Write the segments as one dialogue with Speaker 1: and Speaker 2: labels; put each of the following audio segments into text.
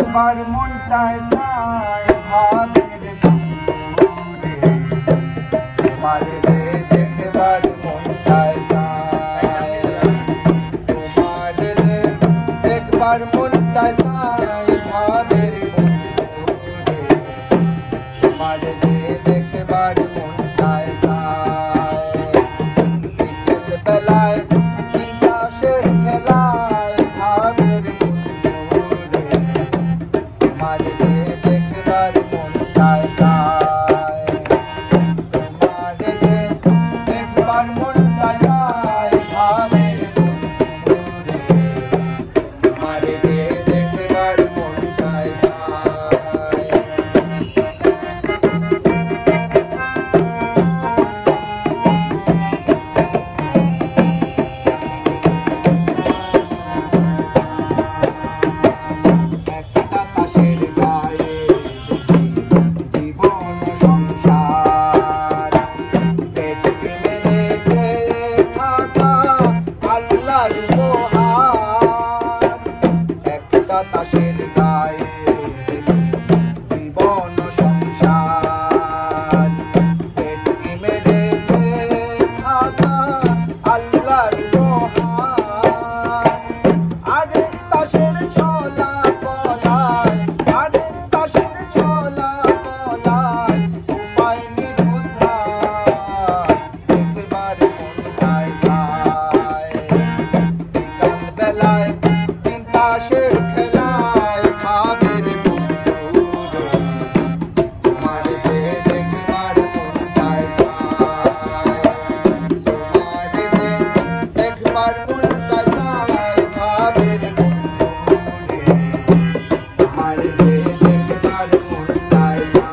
Speaker 1: দেখবার মনটায় চায় ভাবের বন্ধুরে, তোমারে দেখবার মনটায় চায়, তোমারে দেখবার মনটায় চায় ভাবের বন্ধুরে, তোমারে দেখবার মনটায় চায়। বিকেল বেলায় তিতাসের খেলায় ভাবের বন্ধুরে, তোমারে দেখবার মনটায় চায়, তোমারে দেখবার মনটায় চায় ভাবের বন্ধুরে, তোমারে দেখবার মনটায় চায়। একটা তাসের গায়ে দেখি জীবন সংসার, পেটকে মেরেছে থাকা আল্লাহর উপহার। একটা তাসের গায়ে দেখি জীবন সংসার, পেটকে মেরেছে থাকা আল্লাহর উপহার। আরেক তাসের ছোলা কলায়, আরেক তাসের ছোলা কলায় উপায় নিরুদ্ধার, দেখবার মনটায় চায়। বিকাল বেলায় তিন তাসের খেলায় ভাবের বন্ধুরে, তোমারে দেখবার মনটায় চায়, তোমারে দেখবার মনটায় চায় ভাবের বন্ধুরে, তোমারে দেখবার মনটায় চায়।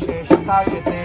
Speaker 1: শেষ তাসেতে